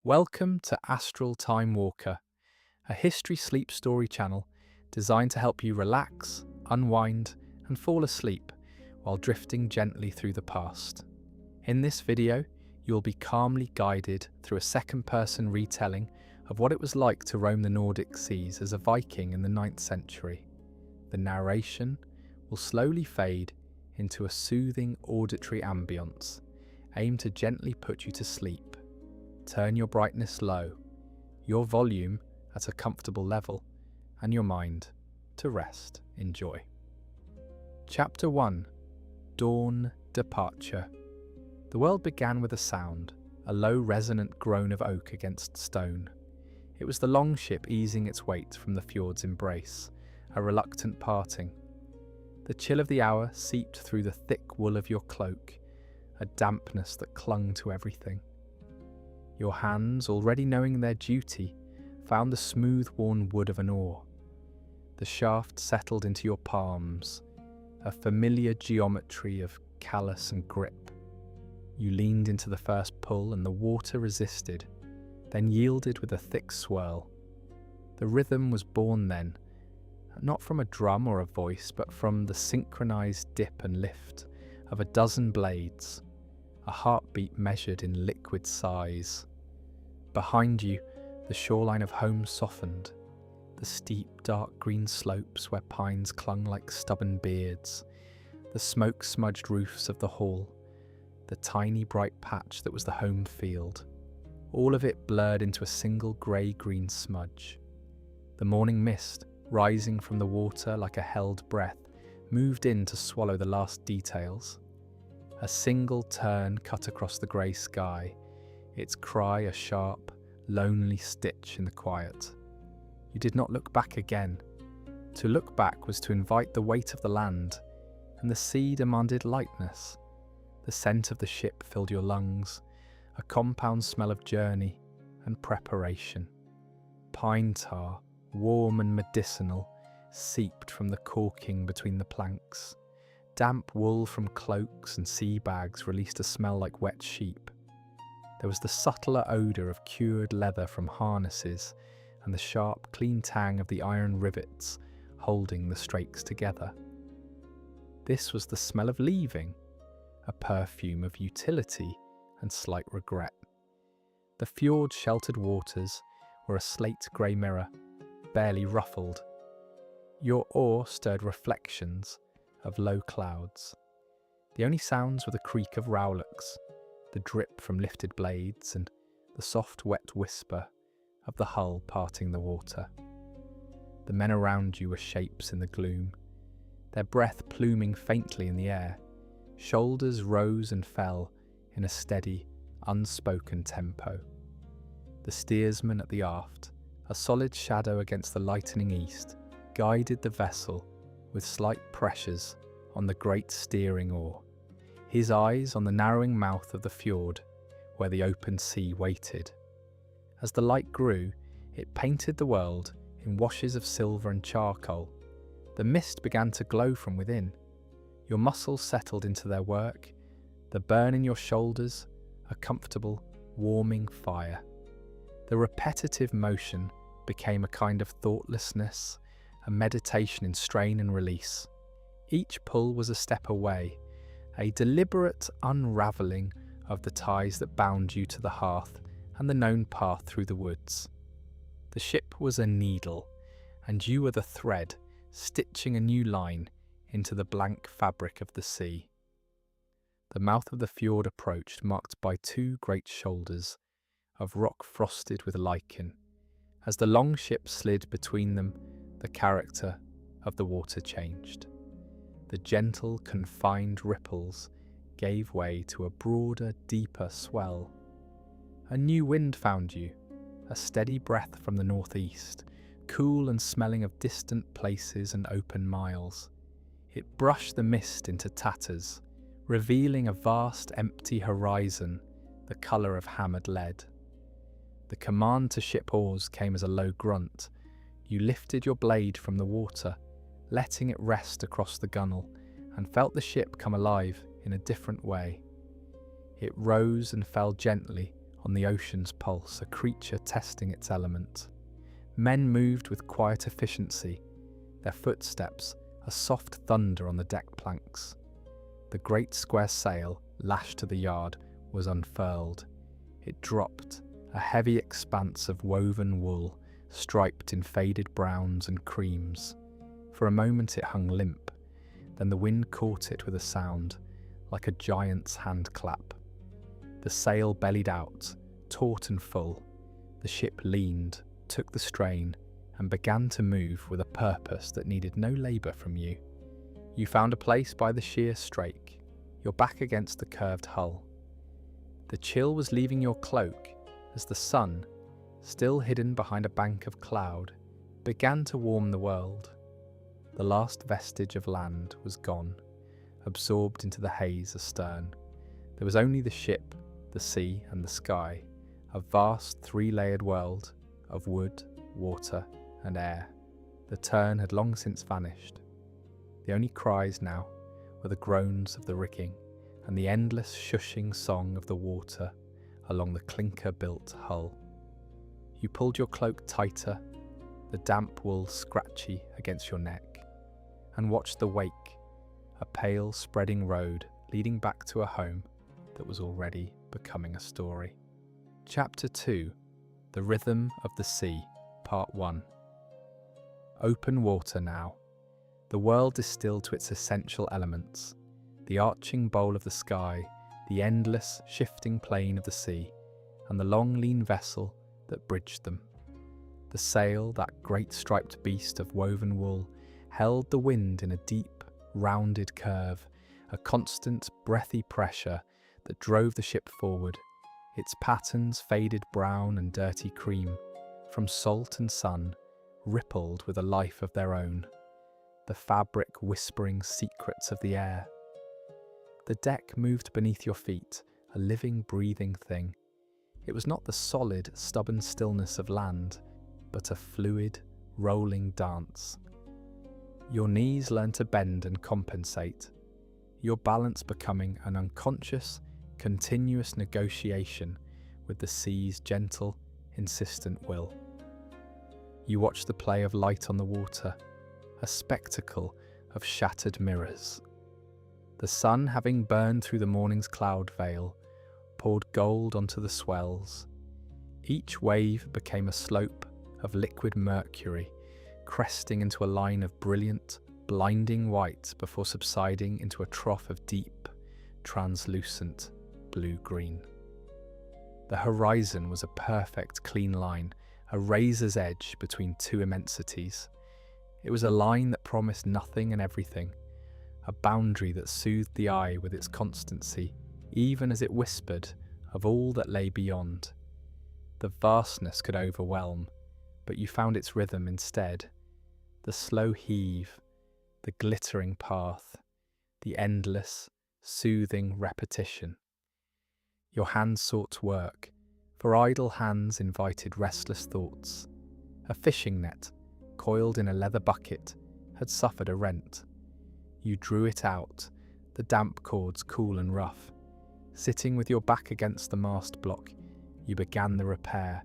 Welcome to Astral Time Walker, a history sleep story channel designed to help you relax, unwind, and fall asleep while drifting gently through the past. In this video, you'll be calmly guided through a second-person retelling of what it was like to roam the Nordic seas as a Viking in the 9th century. The narration will slowly fade into a soothing auditory ambience, aimed to gently put you to sleep. Turn your brightness low, your volume at a comfortable level, and your mind to rest. Enjoy. Chapter 1. Dawn Departure. The world began with a sound, a low resonant groan of oak against stone. It was the Longship easing its weight from the fjord's embrace, a reluctant parting. The chill of the hour seeped through the thick wool of your cloak, a dampness that clung to everything. Your hands, already knowing their duty, found the smooth-worn wood of an oar. The shaft settled into your palms, a familiar geometry of callus and grip. You leaned into the first pull and the water resisted, then yielded with a thick swirl. The rhythm was born then, not from a drum or a voice, but from the synchronized dip and lift of a dozen blades, a heartbeat measured in liquid sighs. Behind you, the shoreline of home softened, the steep, dark green slopes where pines clung like stubborn beards, the smoke-smudged roofs of the hall, the tiny bright patch that was the home field, all of it blurred into a single grey-green smudge. The morning mist, rising from the water like a held breath, moved in to swallow the last details. A single turn cut across the grey sky, its cry a sharp, lonely stitch in the quiet. You did not look back again. To look back was to invite the weight of the land, and the sea demanded lightness. The scent of the ship filled your lungs, a compound smell of journey and preparation. Pine tar, warm and medicinal, seeped from the caulking between the planks. Damp wool from cloaks and sea bags released a smell like wet sheep. There was the subtler odour of cured leather from harnesses and the sharp, clean tang of the iron rivets holding the strakes together. This was the smell of leaving, a perfume of utility and slight regret. The fjord's sheltered waters were a slate-grey mirror, barely ruffled. Your oar stirred reflections of low clouds. The only sounds were the creak of rowlocks, the drip from lifted blades, and the soft wet whisper of the hull parting the water. The men around you were shapes in the gloom, their breath pluming faintly in the air. Shoulders rose and fell in a steady, unspoken tempo. The steersman at the aft, a solid shadow against the lightening east, guided the vessel with slight pressures on the great steering oar, his eyes on the narrowing mouth of the fjord where the open sea waited. As the light grew, it painted the world in washes of silver and charcoal. The mist began to glow from within. Your muscles settled into their work, the burn in your shoulders, a comfortable, warming fire. The repetitive motion became a kind of thoughtlessness, a meditation in strain and release. Each pull was a step away, a deliberate unravelling of the ties that bound you to the hearth and the known path through the woods. The ship was a needle, and you were the thread, stitching a new line into the blank fabric of the sea. The mouth of the fjord approached, marked by two great shoulders of rock frosted with lichen. As the Longship slid between them, the character of the water changed. The gentle, confined ripples gave way to a broader, deeper swell. A new wind found you, a steady breath from the northeast, cool and smelling of distant places and open miles. It brushed the mist into tatters, revealing a vast, empty horizon, the colour of hammered lead. The command to ship oars came as a low grunt. You lifted your blade from the water, letting it rest across the gunwale, and felt the ship come alive in a different way. It rose and fell gently on the ocean's pulse, a creature testing its element. Men moved with quiet efficiency, their footsteps a soft thunder on the deck planks. The great square sail, lashed to the yard, was unfurled. It dropped, a heavy expanse of woven wool, striped in faded browns and creams. For a moment it hung limp, then the wind caught it with a sound, like a giant's hand clap. The sail bellied out, taut and full. The ship leaned, took the strain, and began to move with a purpose that needed no labour from you. You found a place by the sheer strake, your back against the curved hull. The chill was leaving your cloak as the sun, still hidden behind a bank of cloud, began to warm the world. The last vestige of land was gone, absorbed into the haze astern. There was only the ship, the sea, and the sky, a vast three-layered world of wood, water, and air. The tern had long since vanished. The only cries now were the groans of the rigging and the endless shushing song of the water along the clinker-built hull. You pulled your cloak tighter, the damp wool scratchy against your neck, and watched the wake, a pale spreading road leading back to a home that was already becoming a story. Chapter 2: The Rhythm of the Sea, Part 1. Open water now. The world distilled to its essential elements: the arching bowl of the sky, the endless, shifting plain of the sea, and the long, lean vessel that bridged them. The sail, that great striped beast of woven wool, held the wind in a deep, rounded curve, a constant, breathy pressure that drove the ship forward, its patterns faded brown and dirty cream, from salt and sun, rippled with a life of their own, the fabric whispering secrets of the air. The deck moved beneath your feet, a living, breathing thing. It was not the solid, stubborn stillness of land, but a fluid, rolling dance. Your knees learned to bend and compensate, your balance becoming an unconscious, continuous negotiation with the sea's gentle, insistent will. You watched the play of light on the water, a spectacle of shattered mirrors. The sun, having burned through the morning's cloud veil, poured gold onto the swells. Each wave became a slope of liquid mercury, cresting into a line of brilliant, blinding white before subsiding into a trough of deep, translucent blue-green. The horizon was a perfect, clean line, a razor's edge between two immensities. It was a line that promised nothing and everything, a boundary that soothed the eye with its constancy, even as it whispered of all that lay beyond. The vastness could overwhelm, but you found its rhythm instead. The slow heave, the glittering path, the endless, soothing repetition. Your hands sought work, for idle hands invited restless thoughts. A fishing net, coiled in a leather bucket, had suffered a rent. You drew it out, the damp cords cool and rough. Sitting with your back against the mast block, you began the repair.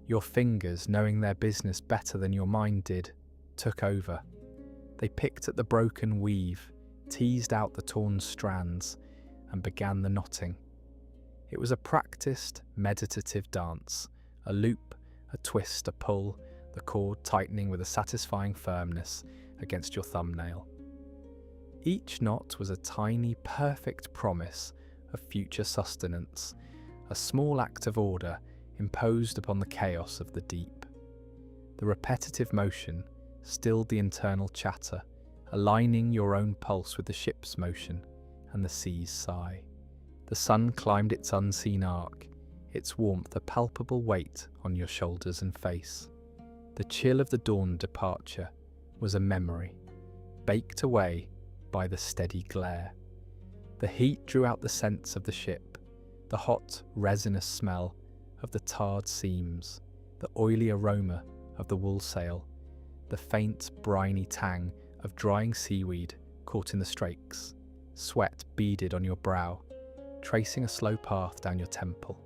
Your fingers, knowing their business better than your mind did, took over. They picked at the broken weave, teased out the torn strands, and began the knotting. It was a practiced, meditative dance, a loop, a twist, a pull, the cord tightening with a satisfying firmness against your thumbnail. Each knot was a tiny, perfect promise of future sustenance, a small act of order imposed upon the chaos of the deep. The repetitive motion stilled the internal chatter, aligning your own pulse with the ship's motion and the sea's sigh. The sun climbed its unseen arc, its warmth a palpable weight on your shoulders and face. The chill of the dawn departure was a memory, baked away by the steady glare. The heat drew out the scents of the ship, the hot, resinous smell of the tarred seams, the oily aroma of the wool sail, the faint, briny tang of drying seaweed caught in the strakes. Sweat beaded on your brow, tracing a slow path down your temple.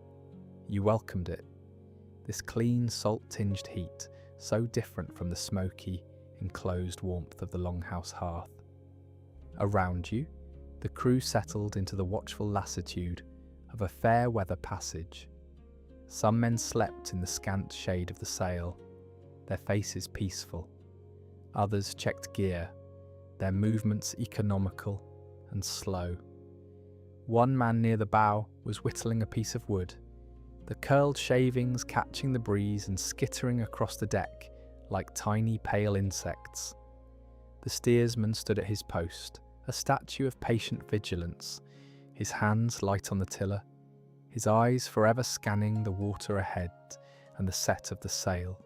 You welcomed it. This clean, salt-tinged heat, so different from the smoky, enclosed warmth of the longhouse hearth. Around you, the crew settled into the watchful lassitude of a fair-weather passage. Some men slept in the scant shade of the sail, their faces peaceful. Others checked gear, their movements economical and slow. One man near the bow was whittling a piece of wood, the curled shavings catching the breeze and skittering across the deck like tiny pale insects. The steersman stood at his post, a statue of patient vigilance, his hands light on the tiller, his eyes forever scanning the water ahead and the set of the sail.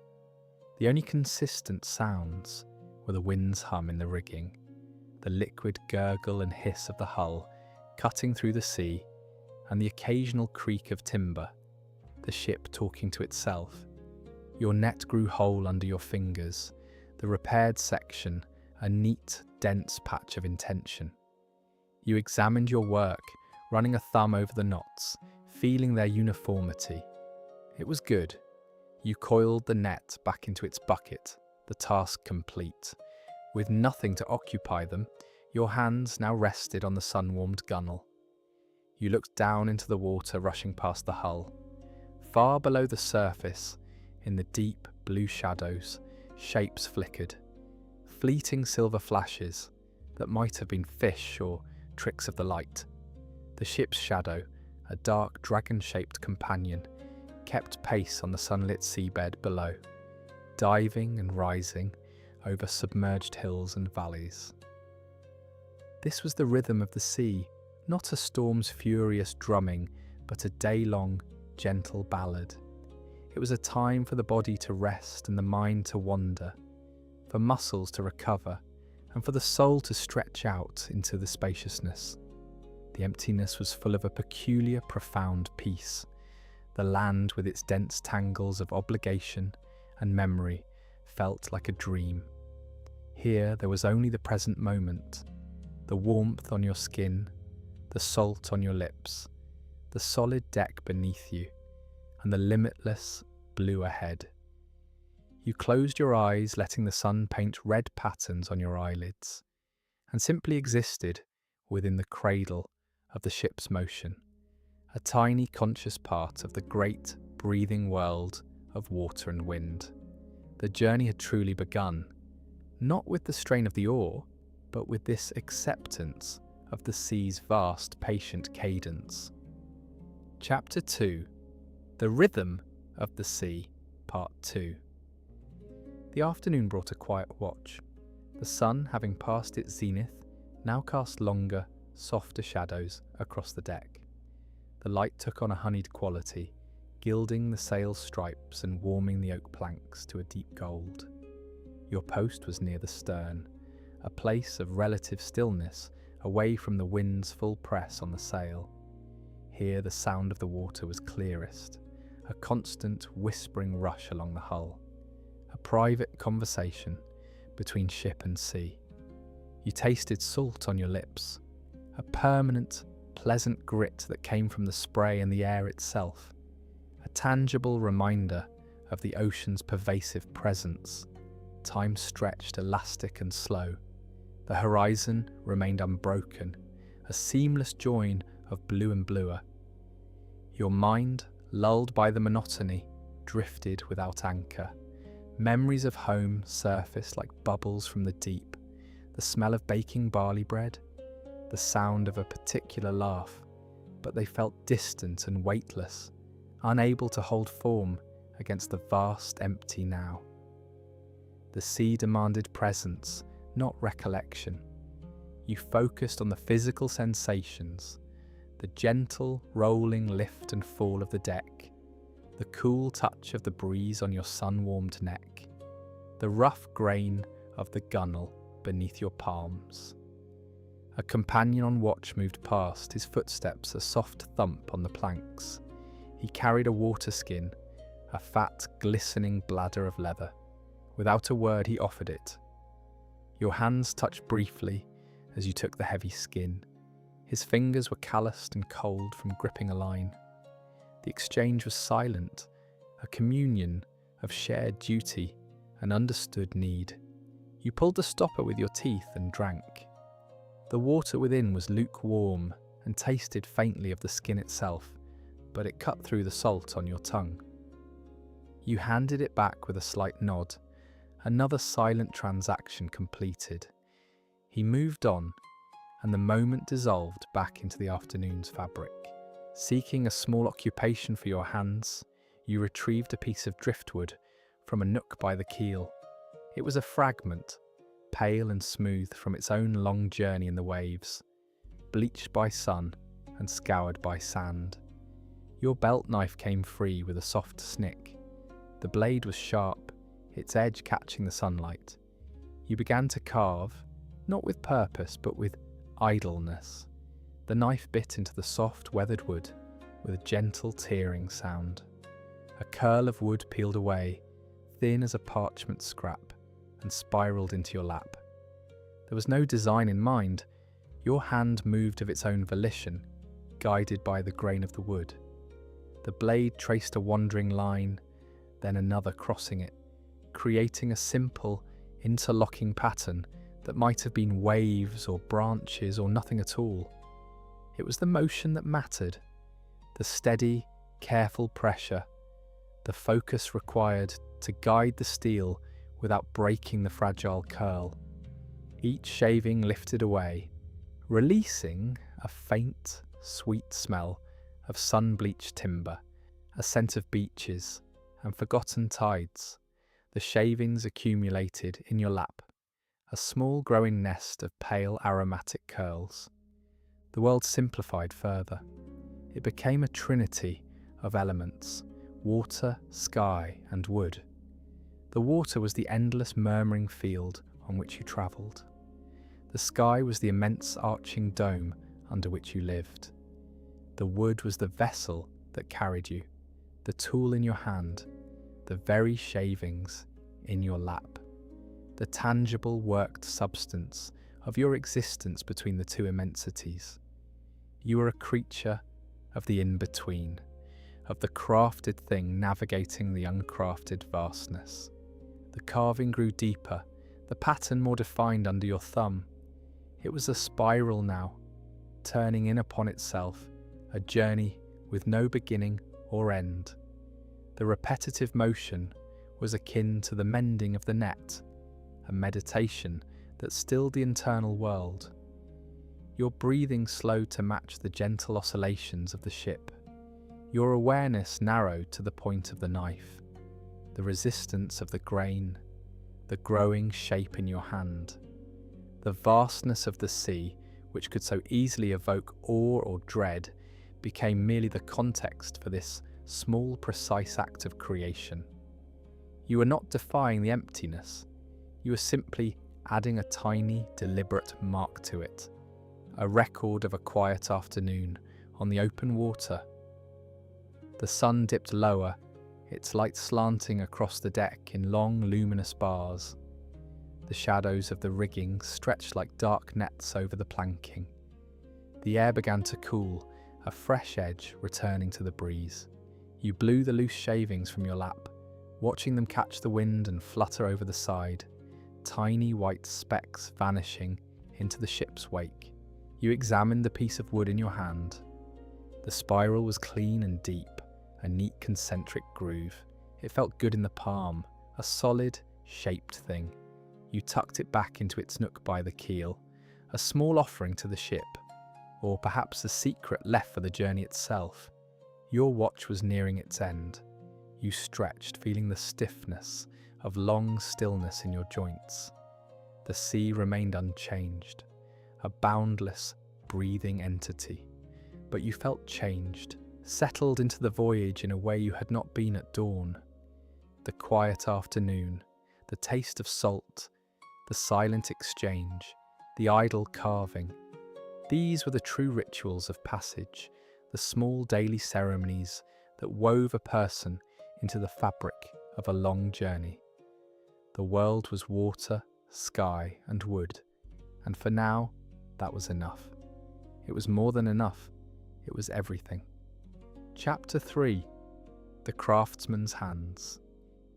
The only consistent sounds were the wind's hum in the rigging, the liquid gurgle and hiss of the hull cutting through the sea, and the occasional creak of timber, the ship talking to itself. Your net grew whole under your fingers, the repaired section a neat, dense patch of intention. You examined your work, running a thumb over the knots, feeling their uniformity. It was good. You coiled the net back into its bucket, the task complete. With nothing to occupy them, your hands now rested on the sun-warmed gunwale. You looked down into the water rushing past the hull. Far below the surface, in the deep blue shadows, shapes flickered. Fleeting silver flashes that might have been fish or tricks of the light. The ship's shadow, a dark dragon-shaped companion, kept pace on the sunlit seabed below, diving and rising over submerged hills and valleys. This was the rhythm of the sea, not a storm's furious drumming, but a day-long, gentle ballad. It was a time for the body to rest and the mind to wander, for muscles to recover, and for the soul to stretch out into the spaciousness. The emptiness was full of a peculiar, profound peace. The land, with its dense tangles of obligation and memory, felt like a dream. Here there was only the present moment, the warmth on your skin, the salt on your lips, the solid deck beneath you, and the limitless blue ahead. You closed your eyes, letting the sun paint red patterns on your eyelids, and simply existed within the cradle of the ship's motion, a tiny conscious part of the great breathing world of water and wind. The journey had truly begun, not with the strain of the oar, but with this acceptance of the sea's vast, patient cadence. Chapter 2: The Rhythm of the Sea, Part 2. The afternoon brought a quiet watch. The sun, having passed its zenith, now cast longer, softer shadows across the deck. The light took on a honeyed quality, gilding the sail's stripes and warming the oak planks to a deep gold. Your post was near the stern, a place of relative stillness away from the wind's full press on the sail. Here the sound of the water was clearest, a constant whispering rush along the hull, a private conversation between ship and sea. You tasted salt on your lips, a permanent, pleasant grit that came from the spray and the air itself, a tangible reminder of the ocean's pervasive presence. Time stretched elastic and slow. The horizon remained unbroken, a seamless join of blue and bluer. Your mind, lulled by the monotony, drifted without anchor. Memories of home surfaced like bubbles from the deep, the smell of baking barley bread, the sound of a particular laugh, but they felt distant and weightless, unable to hold form against the vast empty now. The sea demanded presence, not recollection. You focused on the physical sensations, the gentle, rolling lift and fall of the deck, the cool touch of the breeze on your sun-warmed neck, the rough grain of the gunwale beneath your palms. A companion on watch moved past, his footsteps a soft thump on the planks. He carried a water skin, a fat, glistening bladder of leather. Without a word he offered it. Your hands touched briefly as you took the heavy skin. His fingers were calloused and cold from gripping a line. The exchange was silent, a communion of shared duty and understood need. You pulled the stopper with your teeth and drank. The water within was lukewarm and tasted faintly of the skin itself, but it cut through the salt on your tongue. You handed it back with a slight nod, another silent transaction completed. He moved on, and the moment dissolved back into the afternoon's fabric. Seeking a small occupation for your hands, you retrieved a piece of driftwood from a nook by the keel. It was a fragment, pale and smooth from its own long journey in the waves, bleached by sun and scoured by sand. Your belt knife came free with a soft snick. The blade was sharp, its edge catching the sunlight. You began to carve, not with purpose but with idleness. The knife bit into the soft, weathered wood with a gentle tearing sound. A curl of wood peeled away, thin as a parchment scrap, and spiraled into your lap. There was no design in mind. Your hand moved of its own volition, guided by the grain of the wood. The blade traced a wandering line, then another crossing it, creating a simple, interlocking pattern that might have been waves or branches or nothing at all. It was the motion that mattered, the steady, careful pressure, the focus required to guide the steel without breaking the fragile curl. Each shaving lifted away, releasing a faint, sweet smell of sun-bleached timber, a scent of beaches and forgotten tides. The shavings accumulated in your lap, a small growing nest of pale aromatic curls. The world simplified further. It became a trinity of elements: water, sky, and wood. The water was the endless murmuring field on which you travelled. The sky was the immense arching dome under which you lived. The wood was the vessel that carried you, the tool in your hand, the very shavings in your lap, the tangible worked substance of your existence between the two immensities. You were a creature of the in-between, of the crafted thing navigating the uncrafted vastness. The carving grew deeper, the pattern more defined under your thumb. It was a spiral now, turning in upon itself, a journey with no beginning or end. The repetitive motion was akin to the mending of the net, a meditation that stilled the internal world. Your breathing slowed to match the gentle oscillations of the ship. Your awareness narrowed to the point of the knife, the resistance of the grain, the growing shape in your hand. The vastness of the sea, which could so easily evoke awe or dread, became merely the context for this small, precise act of creation. You were not defying the emptiness. You were simply adding a tiny, deliberate mark to it, a record of a quiet afternoon on the open water. The sun dipped lower, its light slanting across the deck in long, luminous bars. The shadows of the rigging stretched like dark nets over the planking. The air began to cool, a fresh edge returning to the breeze. You blew the loose shavings from your lap, watching them catch the wind and flutter over the side, tiny white specks vanishing into the ship's wake. You examined the piece of wood in your hand. The spiral was clean and deep, a neat concentric groove. It felt good in the palm, a solid, shaped thing. You tucked it back into its nook by the keel, a small offering to the ship, or perhaps a secret left for the journey itself. Your watch was nearing its end. You stretched, feeling the stiffness of long stillness in your joints. The sea remained unchanged, a boundless, breathing entity. But you felt changed, settled into the voyage in a way you had not been at dawn. The quiet afternoon, the taste of salt, the silent exchange, the idle carving. These were the true rituals of passage, the small daily ceremonies that wove a person into the fabric of a long journey. The world was water, sky, and wood, and for now, that was enough. It was more than enough. It was everything. Chapter 3. The Craftsman's Hands.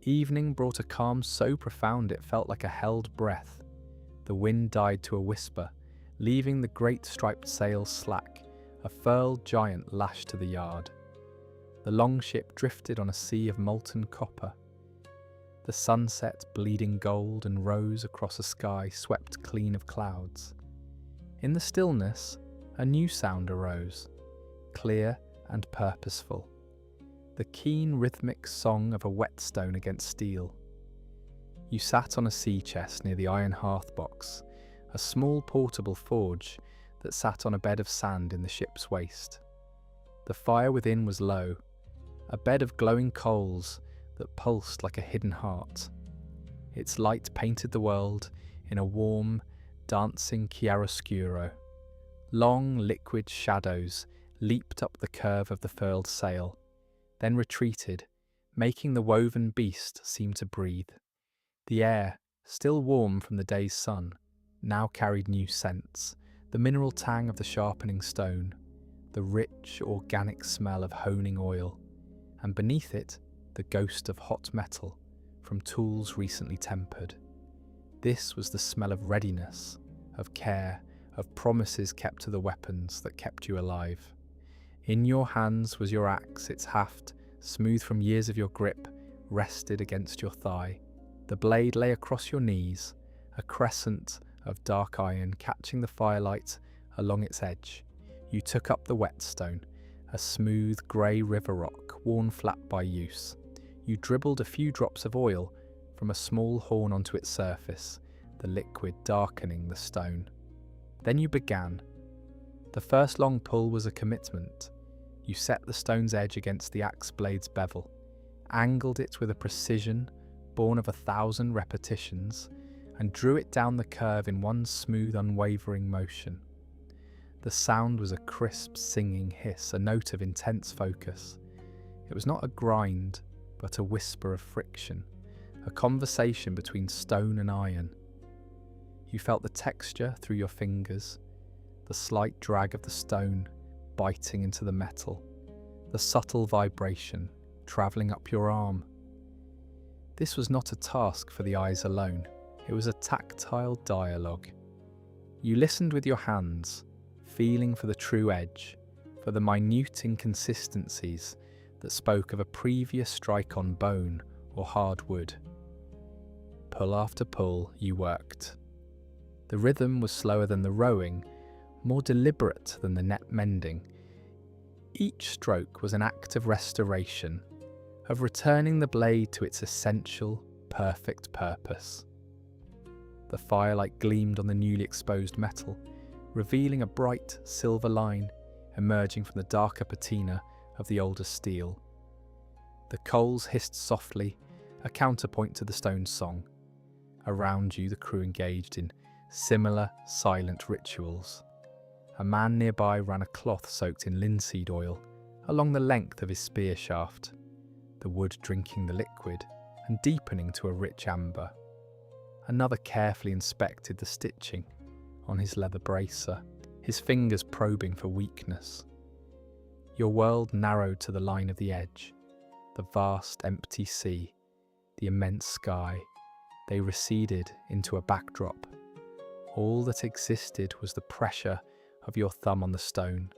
Evening brought a calm so profound it felt like a held breath. The wind died to a whisper, leaving the great striped sails slack, a furled giant lashed to the yard. The Longship drifted on a sea of molten copper. The sunset, bleeding gold and rose across a sky swept clean of clouds. In the stillness, a new sound arose, clear and purposeful. The keen rhythmic song of a whetstone against steel. You sat on a sea chest near the iron hearth box, a small portable forge that sat on a bed of sand in the ship's waist. The fire within was low, a bed of glowing coals that pulsed like a hidden heart. Its light painted the world in a warm, dancing chiaroscuro. Long, liquid shadows leaped up the curve of the furled sail, then retreated, making the woven beast seem to breathe. The air, still warm from the day's sun, now carried new scents, the mineral tang of the sharpening stone, the rich, organic smell of honing oil, and beneath it, the ghost of hot metal from tools recently tempered. This was the smell of readiness, of care, of promises kept to the weapons that kept you alive. In your hands was your axe, its haft, smooth from years of your grip, rested against your thigh. The blade lay across your knees, a crescent of dark iron catching the firelight along its edge. You took up the whetstone, a smooth grey river rock worn flat by use. You dribbled a few drops of oil from a small horn onto its surface, the liquid darkening the stone. Then you began. The first long pull was a commitment. You set the stone's edge against the axe blade's bevel, angled it with a precision born of 1,000 repetitions, and drew it down the curve in one smooth, unwavering motion. The sound was a crisp, singing hiss, a note of intense focus. It was not a grind, but a whisper of friction, a conversation between stone and iron. You felt the texture through your fingers, the slight drag of the stone biting into the metal, the subtle vibration travelling up your arm. This was not a task for the eyes alone, it was a tactile dialogue. You listened with your hands, feeling for the true edge, for the minute inconsistencies that spoke of a previous strike on bone or hard wood. Pull after pull, you worked. The rhythm was slower than the rowing, more deliberate than the net mending. Each stroke was an act of restoration, of returning the blade to its essential, perfect purpose. The firelight gleamed on the newly exposed metal, revealing a bright silver line emerging from the darker patina of the older steel. The coals hissed softly, a counterpoint to the stone's song. Around you the crew engaged in similar, silent rituals. A man nearby ran a cloth soaked in linseed oil along the length of his spear shaft, the wood drinking the liquid and deepening to a rich amber. Another carefully inspected the stitching on his leather bracer, his fingers probing for weakness. Your world narrowed to the line of the edge, the vast empty sea, the immense sky. They receded into a backdrop. All that existed was the pressure of your thumb on the stone,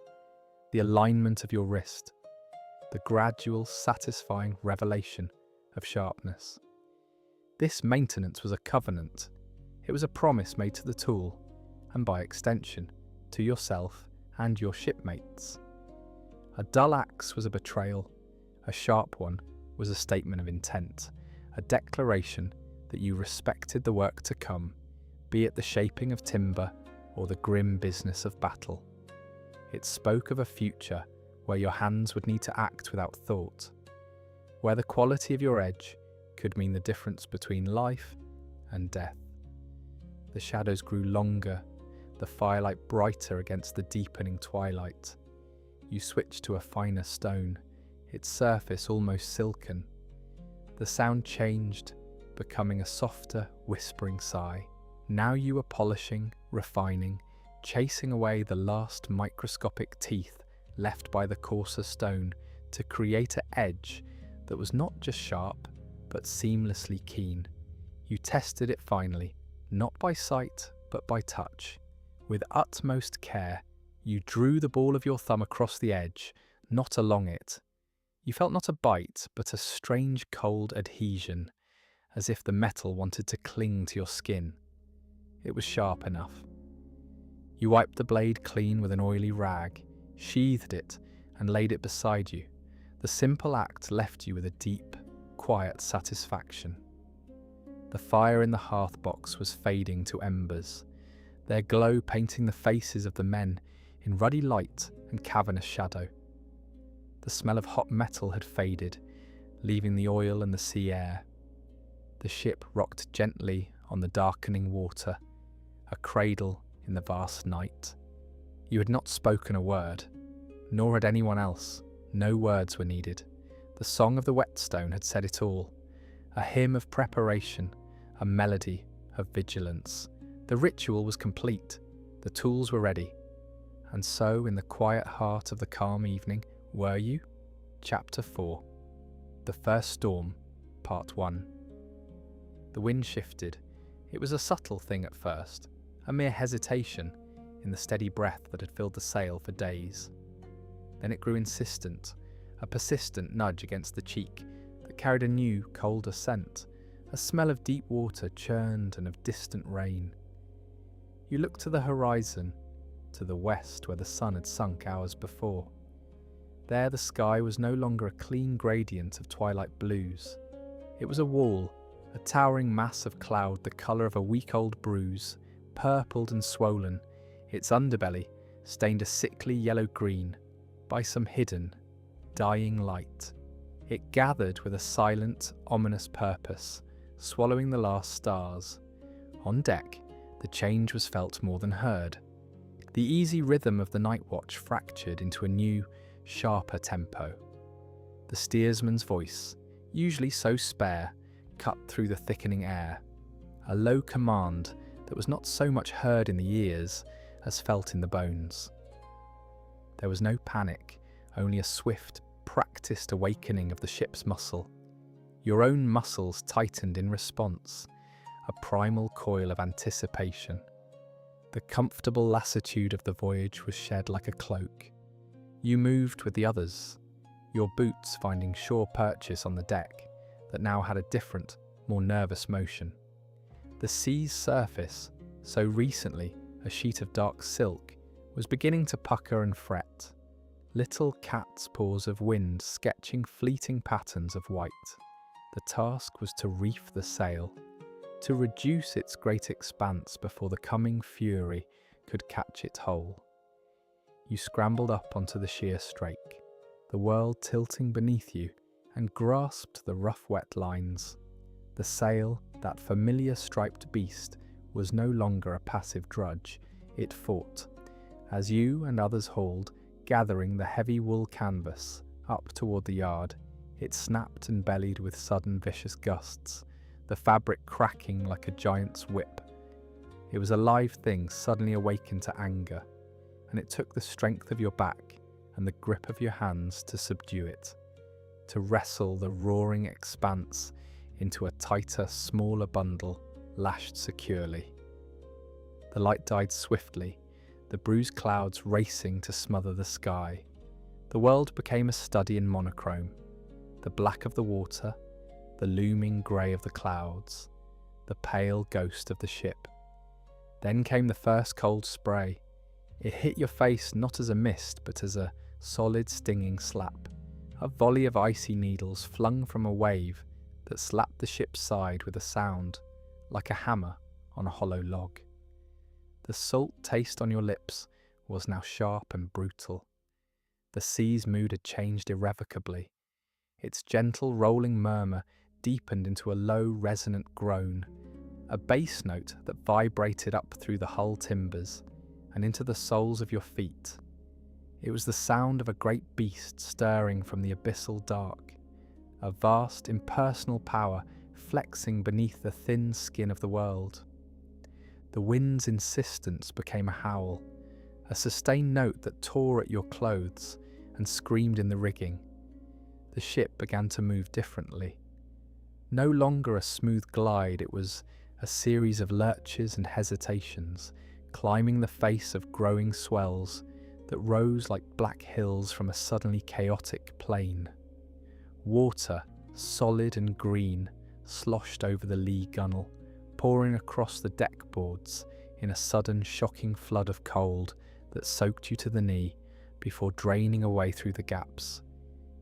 the alignment of your wrist, the gradual, satisfying revelation of sharpness. This maintenance was a covenant. It was a promise made to the tool, and by extension, to yourself and your shipmates. A dull axe was a betrayal. A sharp one was a statement of intent, a declaration that you respected the work to come, be it the shaping of timber or the grim business of battle. It spoke of a future where your hands would need to act without thought, where the quality of your edge could mean the difference between life and death. The shadows grew longer, the firelight brighter against the deepening twilight. You switched to a finer stone, its surface almost silken. The sound changed, becoming a softer, whispering sigh. Now you were polishing, refining, chasing away the last microscopic teeth left by the coarser stone to create an edge that was not just sharp, but seamlessly keen. You tested it finally, not by sight, but by touch. With utmost care, you drew the ball of your thumb across the edge, not along it. You felt not a bite, but a strange cold adhesion, as if the metal wanted to cling to your skin. It was sharp enough. You wiped the blade clean with an oily rag, sheathed it, and laid it beside you. The simple act left you with a deep, quiet satisfaction. The fire in the hearth box was fading to embers, their glow painting the faces of the men in ruddy light and cavernous shadow. The smell of hot metal had faded, leaving the oil and the sea air. The ship rocked gently on the darkening water, a cradle in the vast night. You had not spoken a word, nor had anyone else. No words were needed. The song of the whetstone had said it all, a hymn of preparation, a melody of vigilance. The ritual was complete, the tools were ready. And so, in the quiet heart of the calm evening, were you? Chapter 4. The First Storm, Part 1. The wind shifted. It was a subtle thing at first, a mere hesitation in the steady breath that had filled the sail for days. Then it grew insistent, a persistent nudge against the cheek that carried a new, colder scent, a smell of deep water churned and of distant rain. You looked to the horizon, to the west where the sun had sunk hours before. There the sky was no longer a clean gradient of twilight blues. It was a wall, a towering mass of cloud the colour of a week-old bruise, purpled and swollen, its underbelly stained a sickly yellow-green by some hidden, dying light. It gathered with a silent, ominous purpose, swallowing the last stars. On deck, the change was felt more than heard. The easy rhythm of the night watch fractured into a new, sharper tempo. The steersman's voice, usually so spare, cut through the thickening air, a low command that was not so much heard in the ears as felt in the bones. There was no panic, only a swift, practiced awakening of the ship's muscle. Your own muscles tightened in response, a primal coil of anticipation. The comfortable lassitude of the voyage was shed like a cloak. You moved with the others, your boots finding sure purchase on the deck that now had a different, more nervous motion. The sea's surface, so recently a sheet of dark silk, was beginning to pucker and fret, little cat's paws of wind sketching fleeting patterns of white. The task was to reef the sail, to reduce its great expanse before the coming fury could catch it whole. You scrambled up onto the sheer strake, the world tilting beneath you, and grasped the rough wet lines. The sail, that familiar striped beast, was no longer a passive drudge. It fought, as you and others hauled, gathering the heavy wool canvas up toward the yard. It snapped and bellied with sudden vicious gusts, the fabric cracking like a giant's whip. It was a live thing suddenly awakened to anger, and it took the strength of your back and the grip of your hands to subdue it, to wrestle the roaring expanse into a tighter, smaller bundle lashed securely. The light died swiftly, the bruised clouds racing to smother the sky. The world became a study in monochrome, the black of the water, the looming grey of the clouds, the pale ghost of the ship. Then came the first cold spray. It hit your face not as a mist, but as a solid stinging slap, a volley of icy needles flung from a wave that slapped the ship's side with a sound like a hammer on a hollow log. The salt taste on your lips was now sharp and brutal. The sea's mood had changed irrevocably. Its gentle rolling murmur deepened into a low resonant groan, a bass note that vibrated up through the hull timbers and into the soles of your feet. It was the sound of a great beast stirring from the abyssal dark, a vast impersonal power flexing beneath the thin skin of the world. The wind's insistence became a howl, a sustained note that tore at your clothes and screamed in the rigging. the ship began to move differently. No longer a smooth glide, it was a series of lurches and hesitations, climbing the face of growing swells that rose like black hills from a suddenly chaotic plain. Water, solid and green, sloshed over the lee gunwale, pouring across the deck boards in a sudden shocking flood of cold that soaked you to the knee before draining away through the gaps.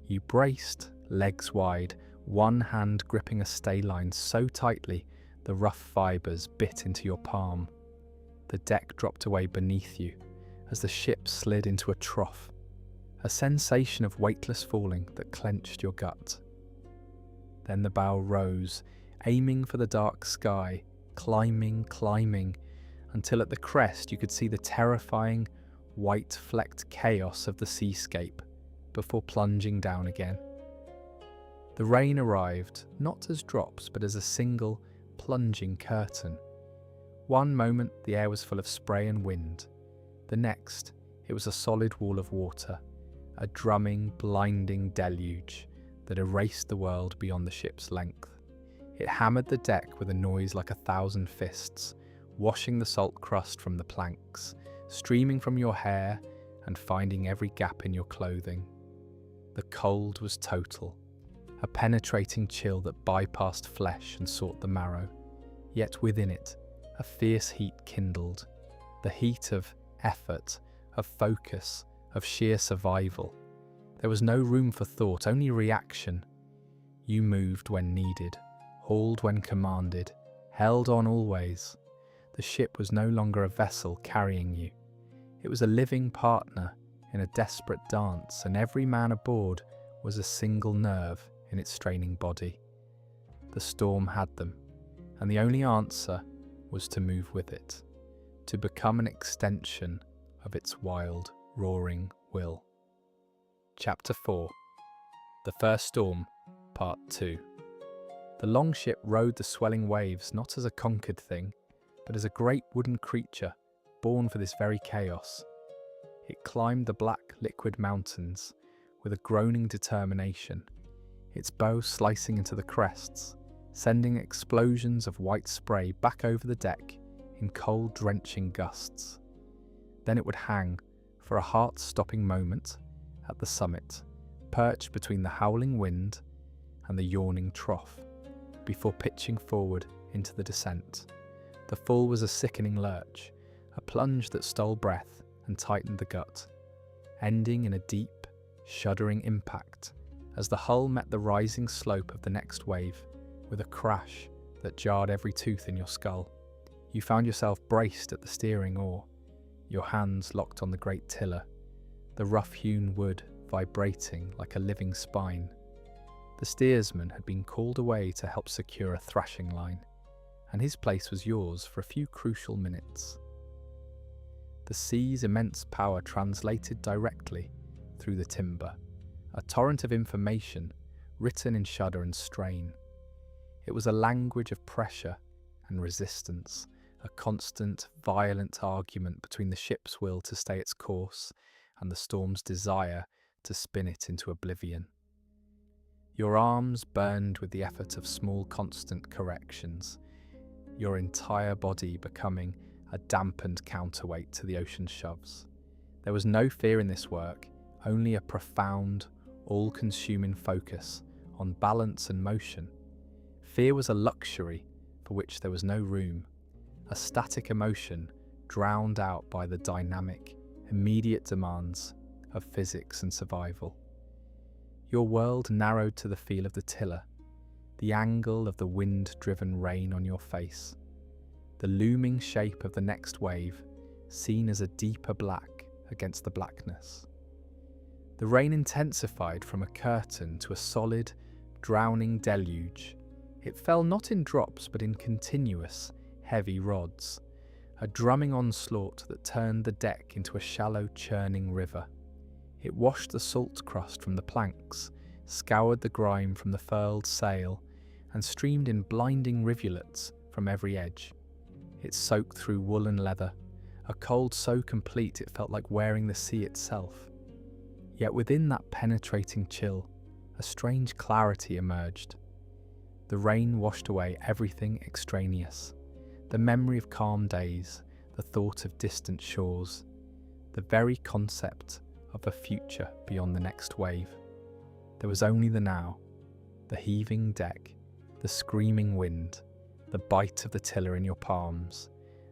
You braced, legs wide, one hand gripping a stay line so tightly the rough fibres bit into your palm. The deck dropped away beneath you as the ship slid into a trough, a sensation of weightless falling that clenched your gut. Then the bow rose, aiming for the dark sky, climbing, until at the crest you could see the terrifying, white-flecked chaos of the seascape before plunging down again. The rain arrived, not as drops, but as a single, plunging curtain. One moment the air was full of spray and wind. The next, it was a solid wall of water, a drumming, blinding deluge that erased the world beyond the ship's length. It hammered the deck with a noise like 1,000 fists, washing the salt crust from the planks, streaming from your hair and finding every gap in your clothing. The cold was total, a penetrating chill that bypassed flesh and sought the marrow. Yet within it, a fierce heat kindled, the heat of effort, of focus, of sheer survival. There was no room for thought, only reaction. You moved when needed, hauled when commanded, held on always. The ship was no longer a vessel carrying you. It was a living partner in a desperate dance, and every man aboard was a single nerve in its straining body. The storm had them, and the only answer was to move with it, to become an extension of its wild, roaring will. Chapter 4. The First Storm, Part 2. The Longship rode the swelling waves not as a conquered thing, but as a great wooden creature born for this very chaos. It climbed the black, liquid mountains with a groaning determination, its bow slicing into the crests, sending explosions of white spray back over the deck in cold, drenching gusts. Then it would hang, for a heart-stopping moment, at the summit, perched between the howling wind and the yawning trough, before pitching forward into the descent. The fall was a sickening lurch, a plunge that stole breath and tightened the gut, ending in a deep, shuddering impact as the hull met the rising slope of the next wave with a crash that jarred every tooth in your skull. You found yourself braced at the steering oar, your hands locked on the great tiller, the rough-hewn wood vibrating like a living spine. The steersman had been called away to help secure a thrashing line, and his place was yours for a few crucial minutes. The sea's immense power translated directly through the timber, a torrent of information written in shudder and strain. It was a language of pressure and resistance, a constant, violent argument between the ship's will to stay its course and the storm's desire to spin it into oblivion. Your arms burned with the effort of small, constant corrections, your entire body becoming a dampened counterweight to the ocean's shoves. There was no fear in this work, only a profound, all-consuming focus on balance and motion. Fear was a luxury for which there was no room, a static emotion drowned out by the dynamic, immediate demands of physics and survival. Your world narrowed to the feel of the tiller, the angle of the wind-driven rain on your face, the looming shape of the next wave seen as a deeper black against the blackness. The rain intensified from a curtain to a solid, drowning deluge. It fell not in drops but in continuous, heavy rods, a drumming onslaught that turned the deck into a shallow, churning river. It washed the salt crust from the planks, scoured the grime from the furled sail, and streamed in blinding rivulets from every edge. It soaked through wool and leather, a cold so complete it felt like wearing the sea itself. Yet within that penetrating chill, a strange clarity emerged. The rain washed away everything extraneous, the memory of calm days, the thought of distant shores, the very concept of a future beyond the next wave. There was only the now, the heaving deck, the screaming wind, the bite of the tiller in your palms,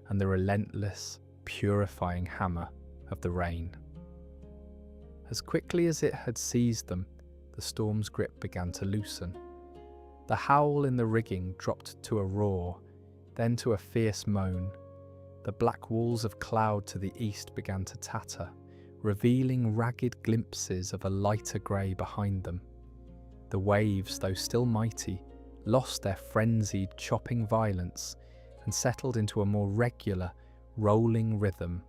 and the relentless, purifying hammer of the rain. As quickly as it had seized them, the storm's grip began to loosen. The howl in the rigging dropped to a roar, then to a fierce moan. The black walls of cloud to the east began to tatter, revealing ragged glimpses of a lighter grey behind them. The waves, though still mighty, lost their frenzied, chopping violence and settled into a more regular, rolling rhythm.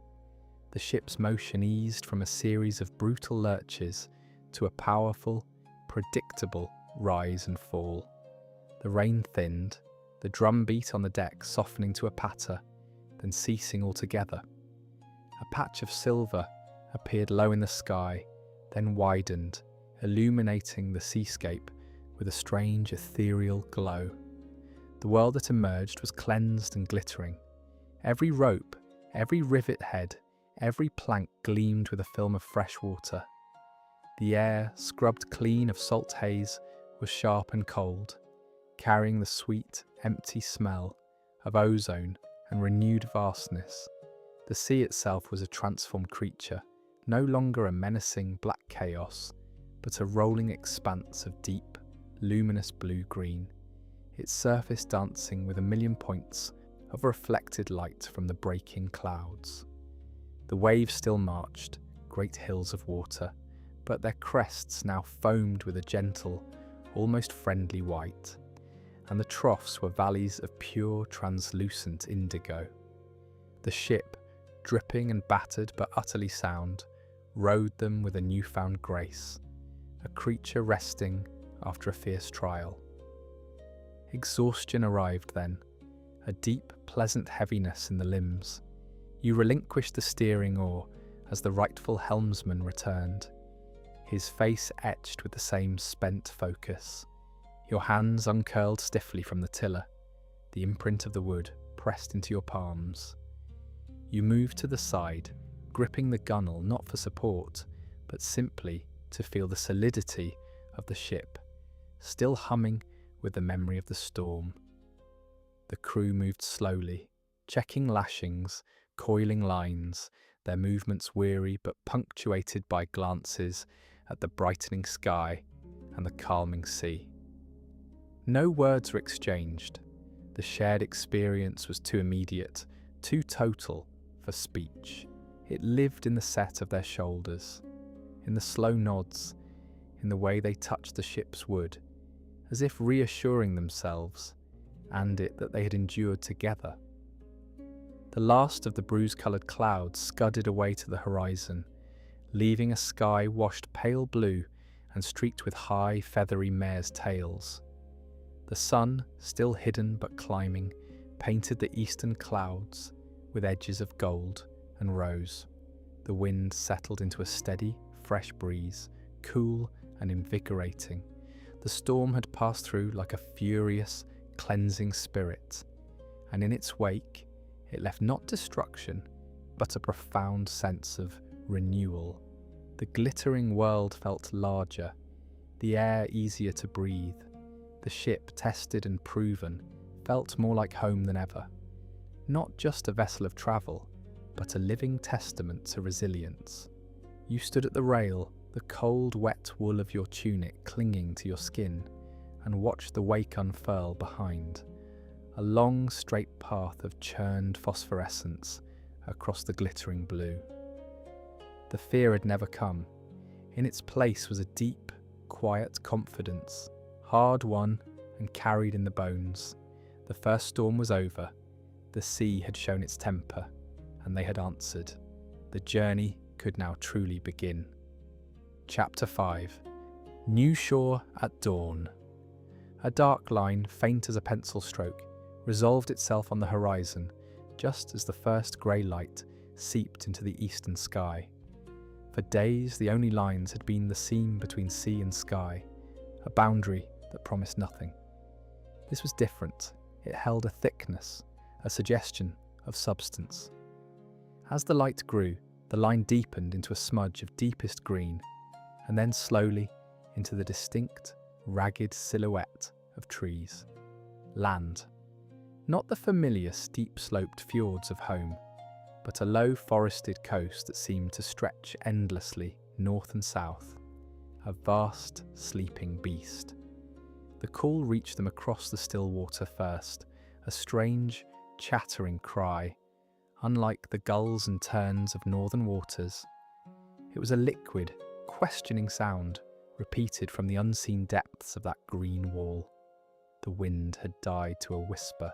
The ship's motion eased from a series of brutal lurches to a powerful, predictable rise and fall. The rain thinned, the drumbeat on the deck softening to a patter, then ceasing altogether. A patch of silver appeared low in the sky, then widened, illuminating the seascape with a strange ethereal glow. The world that emerged was cleansed and glittering. Every rope, every rivet head, every plank gleamed with a film of fresh water. The air, scrubbed clean of salt haze, was sharp and cold, carrying the sweet, empty smell of ozone and renewed vastness. The sea itself was a transformed creature, no longer a menacing black chaos, but a rolling expanse of deep, luminous blue-green, its surface dancing with a million points of reflected light from the breaking clouds. The waves still marched, great hills of water, but their crests now foamed with a gentle, almost friendly white, and the troughs were valleys of pure, translucent indigo. The ship, dripping and battered but utterly sound, rode them with a newfound grace, a creature resting after a fierce trial. Exhaustion arrived then, a deep, pleasant heaviness in the limbs. You relinquished the steering oar as the rightful helmsman returned, his face etched with the same spent focus. Your hands uncurled stiffly from the tiller, the imprint of the wood pressed into your palms. You moved to the side, gripping the gunwale not for support, but simply to feel the solidity of the ship, still humming with the memory of the storm. The crew moved slowly, checking lashings, coiling lines, their movements weary but punctuated by glances at the brightening sky and the calming sea. No words were exchanged. The shared experience was too immediate, too total for speech. It lived in the set of their shoulders, in the slow nods, in the way they touched the ship's wood, as if reassuring themselves and it that they had endured together. The last of the bruise-coloured clouds scudded away to the horizon, leaving a sky washed pale blue and streaked with high, feathery mares' tails. The sun, still hidden but climbing, painted the eastern clouds with edges of gold and rose. The wind settled into a steady, fresh breeze, cool and invigorating. The storm had passed through like a furious, cleansing spirit, and in its wake it left not destruction, but a profound sense of renewal. The glittering world felt larger, the air easier to breathe. The ship, tested and proven, felt more like home than ever. Not just a vessel of travel, but a living testament to resilience. You stood at the rail, the cold, wet wool of your tunic clinging to your skin, and watched the wake unfurl behind, a long, straight path of churned phosphorescence across the glittering blue. The fear had never come. In its place was a deep, quiet confidence, hard-won and carried in the bones. The first storm was over. The sea had shown its temper, and they had answered. The journey could now truly begin. Chapter 5. New shore at dawn. A dark line, faint as a pencil stroke, resolved itself on the horizon, just as the first grey light seeped into the eastern sky. For days the only lines had been the seam between sea and sky, a boundary that promised nothing. This was different. It held a thickness, a suggestion of substance. As the light grew, the line deepened into a smudge of deepest green, and then slowly into the distinct, ragged silhouette of trees. Land. Not the familiar steep-sloped fjords of home, but a low forested coast that seemed to stretch endlessly north and south, a vast, sleeping beast. The call reached them across the still water first, a strange, chattering cry, unlike the gulls and terns of northern waters. It was a liquid, questioning sound, repeated from the unseen depths of that green wall. The wind had died to a whisper,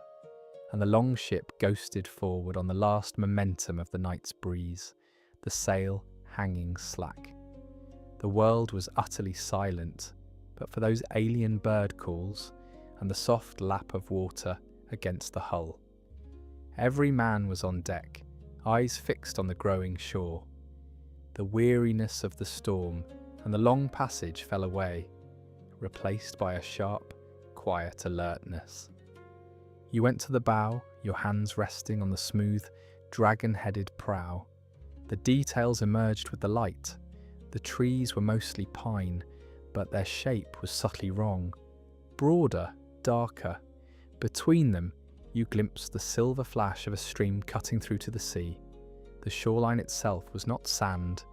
and the Longship ghosted forward on the last momentum of the night's breeze, the sail hanging slack. The world was utterly silent, but for those alien bird calls and the soft lap of water against the hull. Every man was on deck, eyes fixed on the growing shore. The weariness of the storm and the long passage fell away, replaced by a sharp, quiet alertness. You went to the bow, your hands resting on the smooth, dragon-headed prow. The details emerged with the light. The trees were mostly pine, but their shape was subtly wrong. Broader, darker. Between them, you glimpsed the silver flash of a stream cutting through to the sea. The shoreline itself was not sand,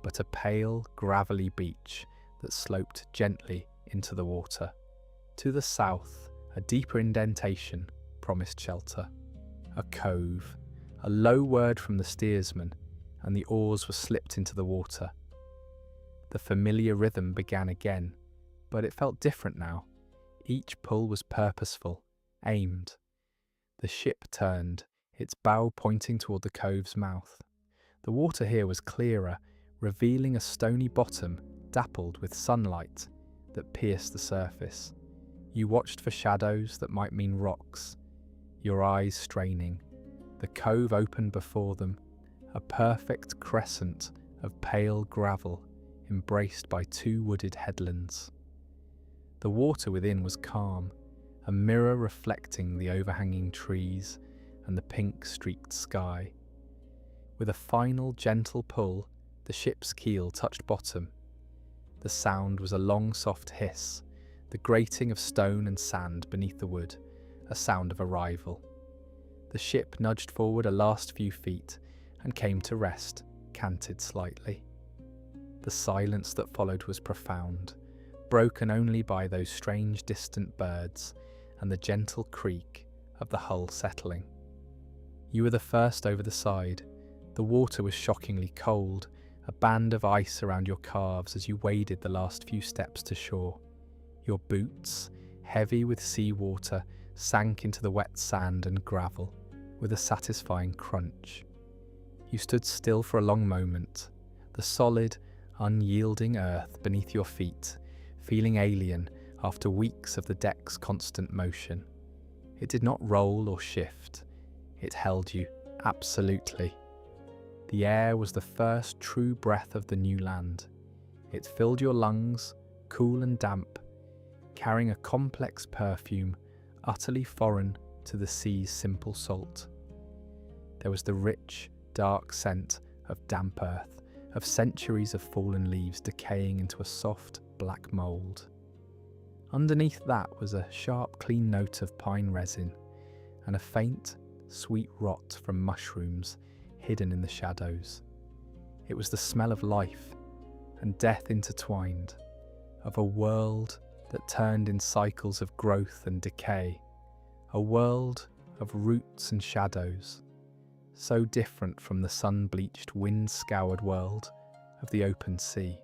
but a pale, gravelly beach that sloped gently into the water. To the south, a deeper indentation promised shelter. A cove, a low word from the steersman, and the oars were slipped into the water. The familiar rhythm began again, but it felt different now. Each pull was purposeful, aimed. The ship turned, its bow pointing toward the cove's mouth. The water here was clearer, revealing a stony bottom dappled with sunlight that pierced the surface. You watched for shadows that might mean rocks, your eyes straining. The cove opened before them, a perfect crescent of pale gravel embraced by two wooded headlands. The water within was calm, a mirror reflecting the overhanging trees and the pink-streaked sky. With a final gentle pull, the ship's keel touched bottom. The sound was a long soft hiss, the grating of stone and sand beneath the wood, a sound of arrival. The ship nudged forward a last few feet and came to rest, canted slightly. The silence that followed was profound, broken only by those strange distant birds and the gentle creak of the hull settling. You were the first over the side. The water was shockingly cold, a band of ice around your calves as you waded the last few steps to shore. Your boots, heavy with sea water, sank into the wet sand and gravel with a satisfying crunch. You stood still for a long moment, the solid, unyielding earth beneath your feet, feeling alien after weeks of the deck's constant motion. It did not roll or shift. It held you, absolutely. The air was the first true breath of the new land. It filled your lungs, cool and damp, carrying a complex perfume utterly foreign to the sea's simple salt. There was the rich, dark scent of damp earth, of centuries of fallen leaves decaying into a soft, black mould. Underneath that was a sharp, clean note of pine resin and a faint, sweet rot from mushrooms hidden in the shadows. It was the smell of life and death intertwined, of a world that turned in cycles of growth and decay, a world of roots and shadows, so different from the sun-bleached, wind-scoured world of the open sea.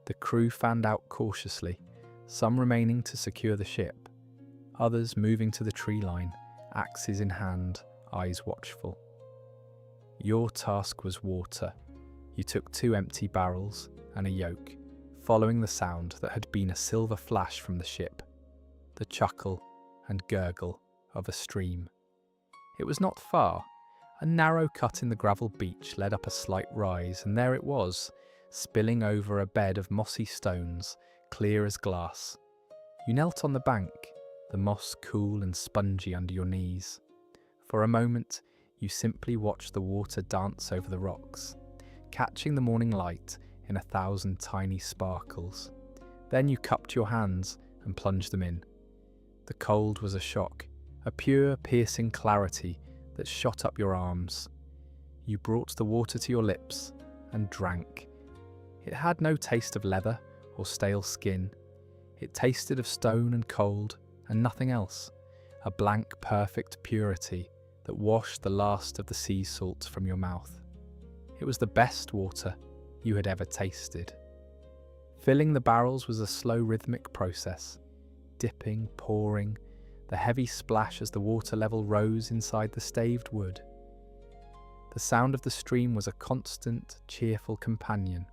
The crew fanned out cautiously, some remaining to secure the ship, others moving to the tree line, axes in hand, eyes watchful. Your task was water. You took 2 empty barrels and a yoke, following the sound that had been a silver flash from the ship, the chuckle and gurgle of a stream. It was not far. A narrow cut in the gravel beach led up a slight rise, and there it was, spilling over a bed of mossy stones, clear as glass. You knelt on the bank, the moss cool and spongy under your knees. For a moment, you simply watched the water dance over the rocks, catching the morning light in 1,000 tiny sparkles. Then you cupped your hands and plunged them in. The cold was a shock, a pure, piercing clarity that shot up your arms. You brought the water to your lips and drank. It had no taste of leather or stale skin. It tasted of stone and cold and nothing else, a blank, perfect purity that washed the last of the sea salt from your mouth. It was the best water you had ever tasted. Filling the barrels was a slow, rhythmic process, dipping, pouring, the heavy splash as the water level rose inside the staved wood. The sound of the stream was a constant, cheerful companion.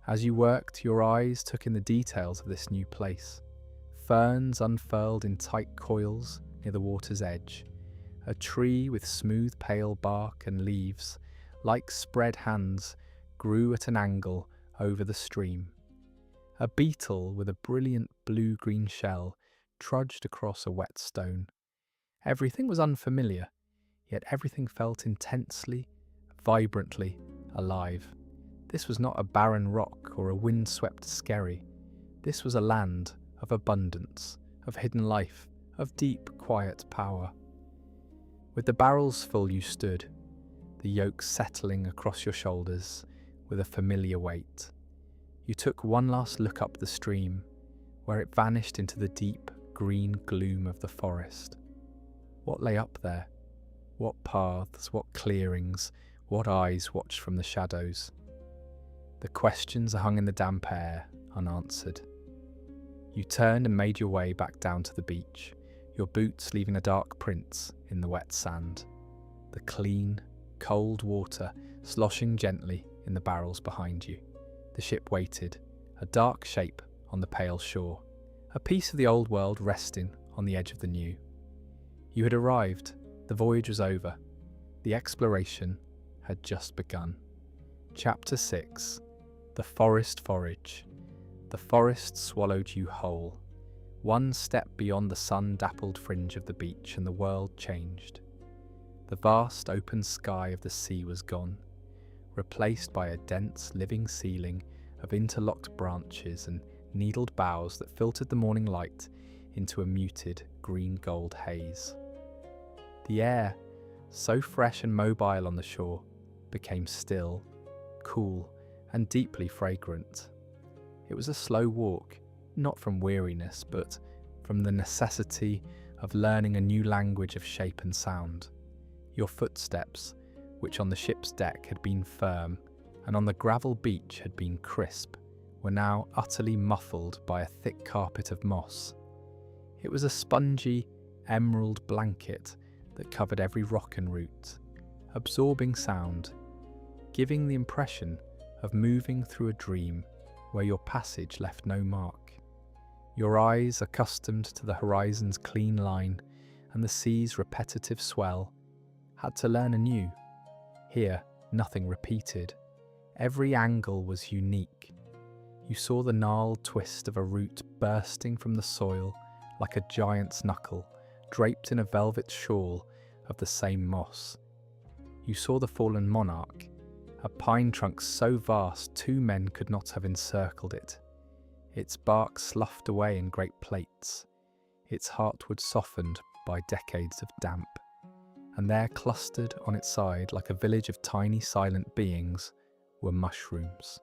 As you worked, your eyes took in the details of this new place. Ferns unfurled in tight coils near the water's edge. A tree with smooth pale bark and leaves, like spread hands, grew at an angle over the stream. A beetle with a brilliant blue-green shell trudged across a wet stone. Everything was unfamiliar, yet everything felt intensely, vibrantly alive. This was not a barren rock or a wind-swept skerry. This was a land of abundance, of hidden life, of deep, quiet power. With the barrels full you stood, the yoke settling across your shoulders with a familiar weight. You took one last look up the stream, where it vanished into the deep, green gloom of the forest. What lay up there? What paths, what clearings, what eyes watched from the shadows? The questions hung in the damp air, unanswered. You turned and made your way back down to the beach, your boots leaving a dark print in the wet sand. The clean, cold water sloshing gently in the barrels behind you. The ship waited, a dark shape on the pale shore, a piece of the old world resting on the edge of the new. You had arrived, the voyage was over, the exploration had just begun. Chapter 6. The Forest Forage. The forest swallowed you whole. One step beyond the sun-dappled fringe of the beach and the world changed. The vast open sky of the sea was gone, replaced by a dense living ceiling of interlocked branches and needled boughs that filtered the morning light into a muted green-gold haze. The air, so fresh and mobile on the shore, became still, cool, and deeply fragrant. It was a slow walk, not from weariness, but from the necessity of learning a new language of shape and sound. Your footsteps, which on the ship's deck had been firm, and on the gravel beach had been crisp, were now utterly muffled by a thick carpet of moss. It was a spongy, emerald blanket that covered every rock and root, absorbing sound, giving the impression of moving through a dream where your passage left no mark. Your eyes, accustomed to the horizon's clean line and the sea's repetitive swell, had to learn anew. Here, nothing repeated. Every angle was unique. You saw the gnarled twist of a root bursting from the soil like a giant's knuckle, draped in a velvet shawl of the same moss. You saw the fallen monarch, a pine trunk so vast 2 men could not have encircled it. Its bark sloughed away in great plaits, its heartwood softened by decades of damp. And there, clustered on its side like a village of tiny silent beings, were mushrooms.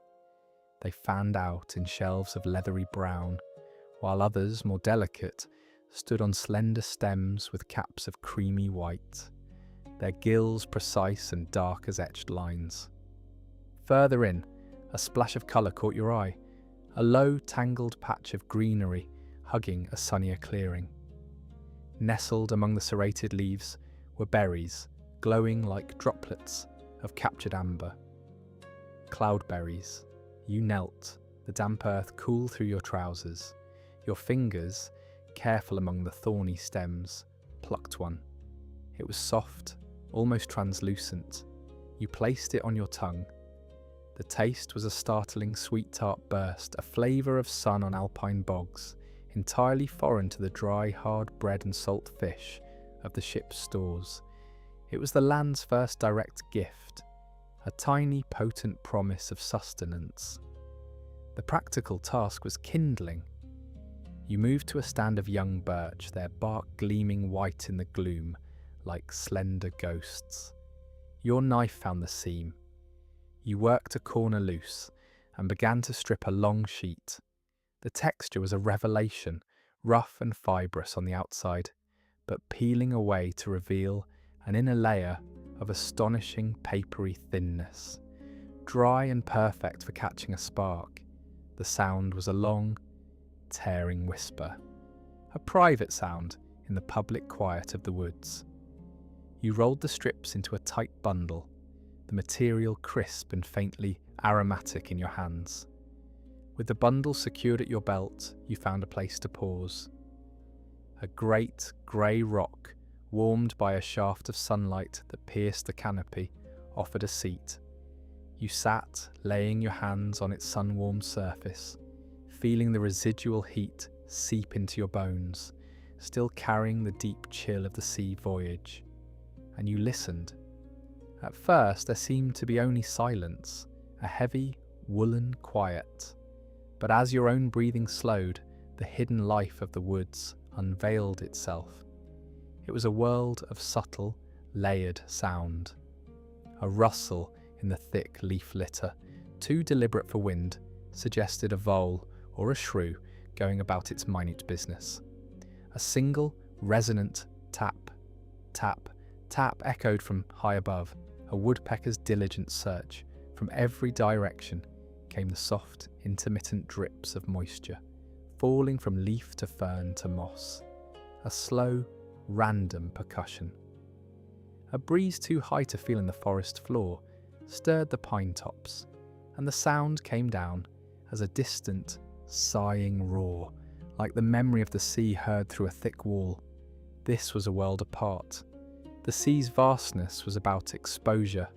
They fanned out in shelves of leathery brown, while others, more delicate, stood on slender stems with caps of creamy white, their gills precise and dark as etched lines. Further in, a splash of colour caught your eye, a low, tangled patch of greenery hugging a sunnier clearing. Nestled among the serrated leaves were berries, glowing like droplets of captured amber. Cloudberries. You knelt, the damp earth cool through your trousers. Your fingers, careful among the thorny stems, plucked one. It was soft, almost translucent. You placed it on your tongue. The taste was a startling sweet tart burst, a flavour of sun on alpine bogs, entirely foreign to the dry, hard bread and salt fish of the ship's stores. It was the land's first direct gift, a tiny, potent promise of sustenance. The practical task was kindling. You moved to a stand of young birch, their bark gleaming white in the gloom, like slender ghosts. Your knife found the seam. You worked a corner loose and began to strip a long sheet. The texture was a revelation, rough and fibrous on the outside, but peeling away to reveal an inner layer of astonishing papery thinness. Dry and perfect for catching a spark, the sound was a long, tearing whisper, a private sound in the public quiet of the woods. You rolled the strips into a tight bundle, the material crisp and faintly aromatic in your hands. With the bundle secured at your belt, you found a place to pause. A great grey rock, warmed by a shaft of sunlight that pierced the canopy, offered a seat. You sat, laying your hands on its sun-warmed surface, feeling the residual heat seep into your bones, still carrying the deep chill of the sea voyage. And you listened. At first there seemed to be only silence, a heavy, woolen quiet. But as your own breathing slowed, the hidden life of the woods unveiled itself. It was a world of subtle, layered sound. A rustle in the thick leaf litter, too deliberate for wind, suggested a vole or a shrew going about its minute business. A single, resonant tap, tap, tap echoed from high above, a woodpecker's diligent search. From every direction came the soft, intermittent drips of moisture, falling from leaf to fern to moss. A slow, random percussion. A breeze too high to feel in the forest floor stirred the pine tops, and the sound came down as a distant, sighing roar, like the memory of the sea heard through a thick wall. This was a world apart. The sea's vastness was about exposure,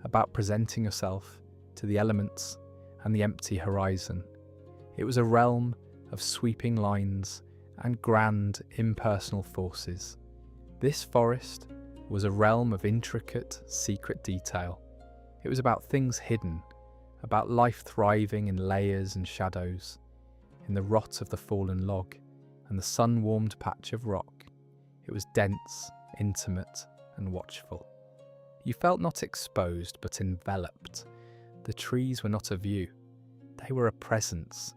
about presenting yourself to the elements and the empty horizon. It was a realm of sweeping lines and grand, impersonal forces. This forest was a realm of intricate, secret detail. It was about things hidden, about life thriving in layers and shadows, in the rot of the fallen log and the sun-warmed patch of rock. It was dense, intimate, and watchful. You felt not exposed, but enveloped. The trees were not a view. They were a presence.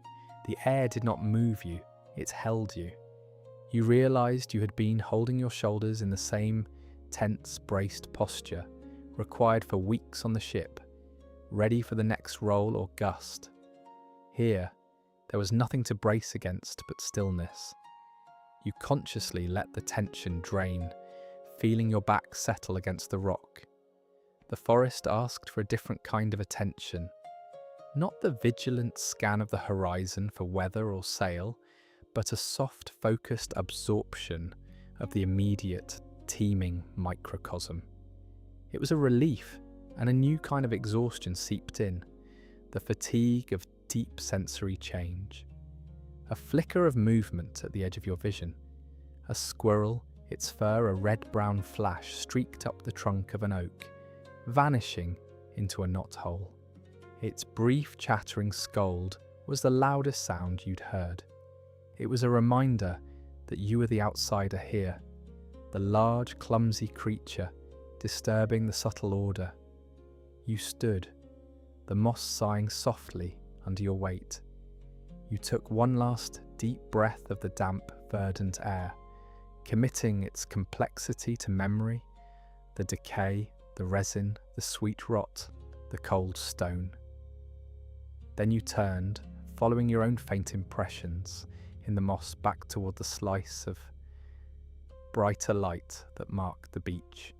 The air did not move you, it held you. You realised you had been holding your shoulders in the same tense, braced posture required for weeks on the ship, ready for the next roll or gust. Here, there was nothing to brace against but stillness. You consciously let the tension drain, feeling your back settle against the rock. The forest asked for a different kind of attention. Not the vigilant scan of the horizon for weather or sail, but a soft, focused absorption of the immediate, teeming microcosm. It was a relief, and a new kind of exhaustion seeped in, the fatigue of deep sensory change. A flicker of movement at the edge of your vision. A squirrel, its fur a red-brown flash, streaked up the trunk of an oak, vanishing into a knothole. Its brief chattering scold was the loudest sound you'd heard. It was a reminder that you were the outsider here, the large, clumsy creature disturbing the subtle order. You stood, the moss sighing softly under your weight. You took one last deep breath of the damp, verdant air, committing its complexity to memory, the decay, the resin, the sweet rot, the cold stone. Then you turned, following your own faint impressions in the moss back toward the slice of brighter light that marked the beach.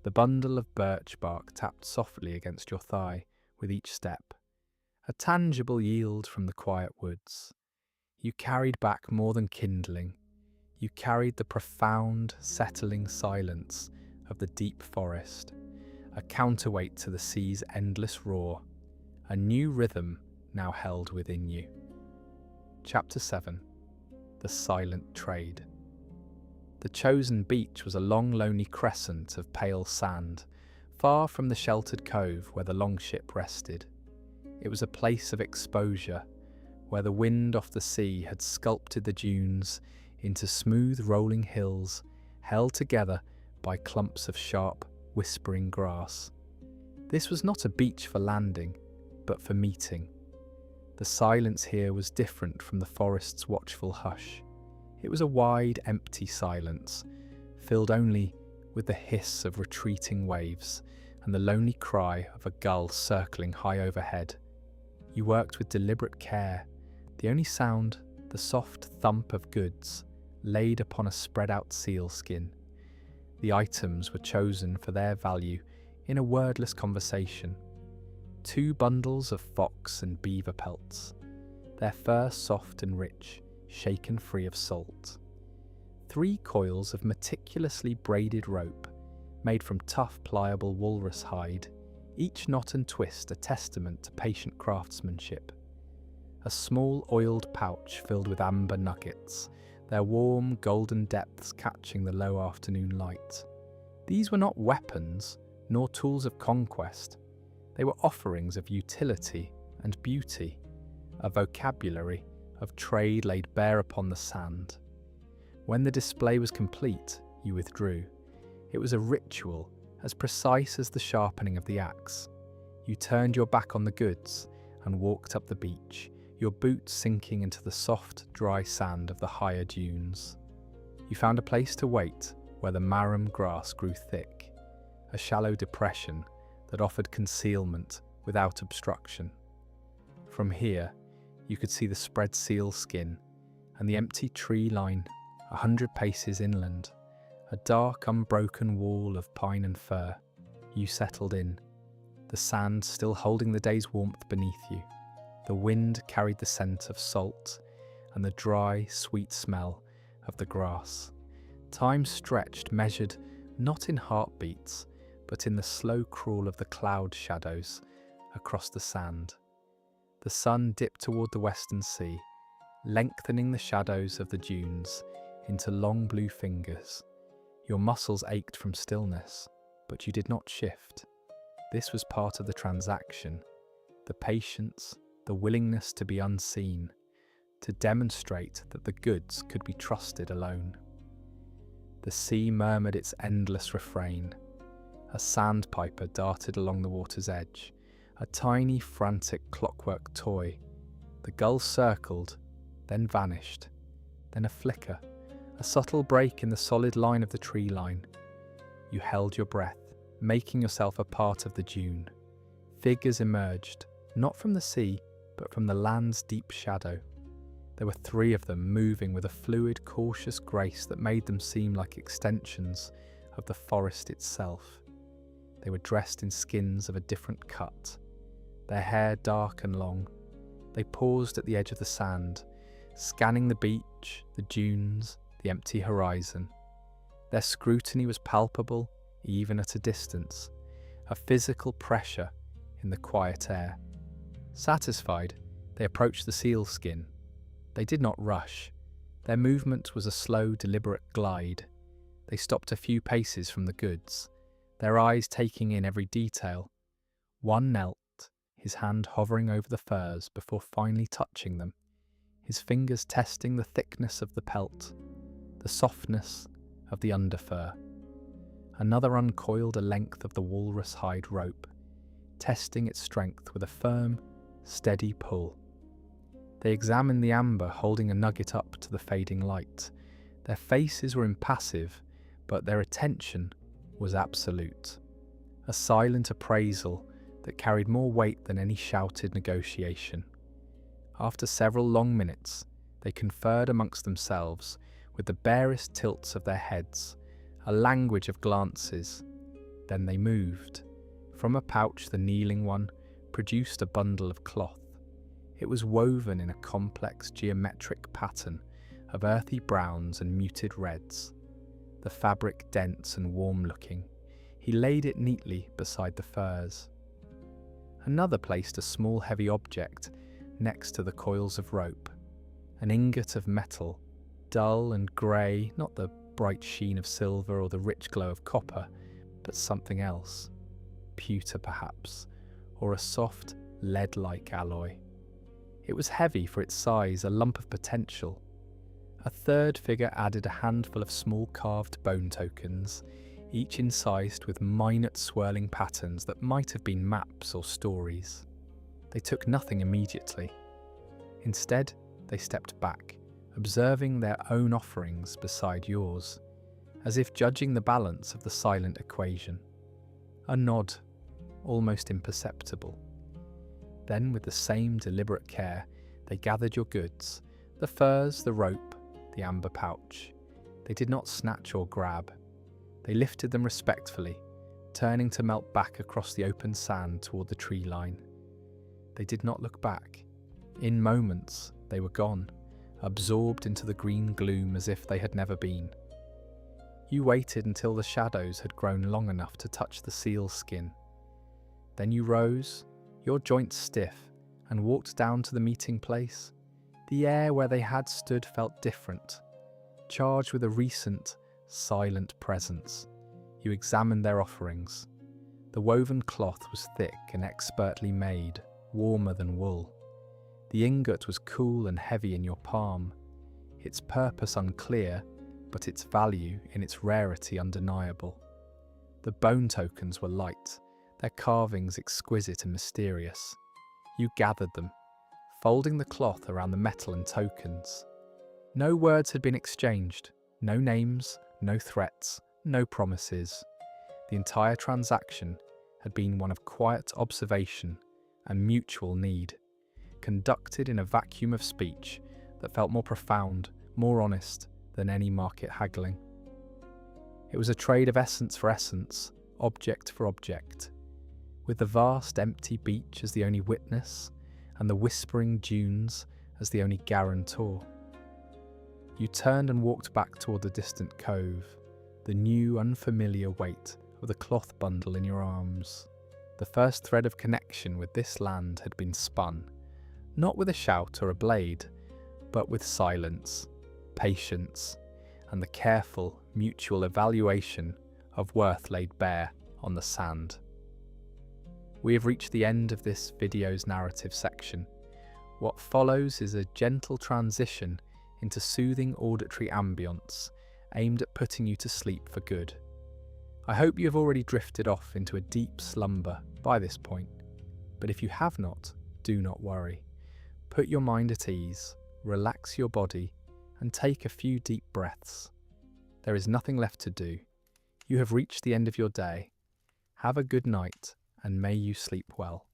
The bundle of birch bark tapped softly against your thigh with each step, a tangible yield from the quiet woods. You carried back more than kindling. You carried the profound, settling silence of the deep forest, a counterweight to the sea's endless roar, a new rhythm now held within you. Chapter 7. The Silent Trade. The chosen beach was a long, lonely crescent of pale sand, far from the sheltered cove where the Longship rested. It was a place of exposure, where the wind off the sea had sculpted the dunes into smooth rolling hills held together by clumps of sharp, whispering grass. This was not a beach for landing, but for meeting. The silence here was different from the forest's watchful hush. It was a wide, empty silence, filled only with the hiss of retreating waves and the lonely cry of a gull circling high overhead. You worked with deliberate care, the only sound the soft thump of goods laid upon a spread-out sealskin. The items were chosen for their value in a wordless conversation. 2 bundles of fox and beaver pelts, their fur soft and rich, shaken free of salt. 3 coils of meticulously braided rope, made from tough, pliable walrus hide, each knot and twist a testament to patient craftsmanship. A small oiled pouch filled with amber nuggets, their warm golden depths catching the low afternoon light. These were not weapons, nor tools of conquest. They were offerings of utility and beauty, a vocabulary of trade laid bare upon the sand. When the display was complete, you withdrew. It was a ritual as precise as the sharpening of the axe. You turned your back on the goods and walked up the beach, your boots sinking into the soft, dry sand of the higher dunes. You found a place to wait where the marram grass grew thick, a shallow depression that offered concealment without obstruction. From here, you could see the spread seal skin and the empty tree line 100 paces inland, a dark, unbroken wall of pine and fir. You settled in, the sand still holding the day's warmth beneath you. The wind carried the scent of salt and the dry, sweet smell of the grass. Time stretched, measured not in heartbeats, but in the slow crawl of the cloud shadows across the sand. The sun dipped toward the western sea, lengthening the shadows of the dunes into long blue fingers. Your muscles ached from stillness, but you did not shift. This was part of the transaction, the patience, the willingness to be unseen, to demonstrate that the goods could be trusted alone. The sea murmured its endless refrain. A sandpiper darted along the water's edge, a tiny, frantic clockwork toy. The gull circled, then vanished, then a flicker, a subtle break in the solid line of the tree line. You held your breath, making yourself a part of the dune. Figures emerged, not from the sea, but from the land's deep shadow. There were 3 of them, moving with a fluid, cautious grace that made them seem like extensions of the forest itself. They were dressed in skins of a different cut, their hair dark and long. They paused at the edge of the sand, scanning the beach, the dunes, the empty horizon. Their scrutiny was palpable, even at a distance, a physical pressure in the quiet air. Satisfied, they approached the sealskin. They did not rush. Their movement was a slow, deliberate glide. They stopped a few paces from the goods, their eyes taking in every detail. One knelt, his hand hovering over the furs before finally touching them, his fingers testing the thickness of the pelt, the softness of the underfur. Another uncoiled a length of the walrus hide rope, testing its strength with a firm, steady pull. They examined the amber, holding a nugget up to the fading light. Their faces were impassive, but their attention was absolute. A silent appraisal that carried more weight than any shouted negotiation. After several long minutes, they conferred amongst themselves with the barest tilts of their heads, a language of glances. Then they moved. From a pouch, the kneeling one produced a bundle of cloth. It was woven in a complex geometric pattern of earthy browns and muted reds, the fabric dense and warm-looking. He laid it neatly beside the furs. Another placed a small heavy object next to the coils of rope, an ingot of metal, dull and grey, not the bright sheen of silver or the rich glow of copper, but something else, pewter perhaps, or a soft, lead-like alloy. It was heavy for its size, a lump of potential. A third figure added a handful of small carved bone tokens, each incised with minute swirling patterns that might have been maps or stories. They took nothing immediately. Instead, they stepped back, observing their own offerings beside yours, as if judging the balance of the silent equation. A nod, almost imperceptible. Then, with the same deliberate care, they gathered your goods, the furs, the rope, the amber pouch. They did not snatch or grab. They lifted them respectfully, turning to melt back across the open sand toward the tree line. They did not look back. In moments, they were gone, absorbed into the green gloom as if they had never been. You waited until the shadows had grown long enough to touch the seal's skin. Then you rose, your joints stiff, and walked down to the meeting place. The air where they had stood felt different, charged with a recent, silent presence. You examined their offerings. The woven cloth was thick and expertly made, warmer than wool. The ingot was cool and heavy in your palm, its purpose unclear, but its value in its rarity undeniable. The bone tokens were light, their carvings exquisite and mysterious. You gathered them, folding the cloth around the metal and tokens. No words had been exchanged, no names, no threats, no promises. The entire transaction had been one of quiet observation and mutual need, conducted in a vacuum of speech that felt more profound, more honest than any market haggling. It was a trade of essence for essence, object for object, with the vast empty beach as the only witness and the whispering dunes as the only guarantor. You turned and walked back toward the distant cove, the new unfamiliar weight of the cloth bundle in your arms. The first thread of connection with this land had been spun, not with a shout or a blade, but with silence, patience, and the careful, mutual evaluation of worth laid bare on the sand. We have reached the end of this video's narrative section. What follows is a gentle transition into soothing auditory ambience aimed at putting you to sleep for good. I hope you have already drifted off into a deep slumber by this point, but if you have not, do not worry. Put your mind at ease, relax your body, and take a few deep breaths. There is nothing left to do. You have reached the end of your day. Have a good night, and may you sleep well.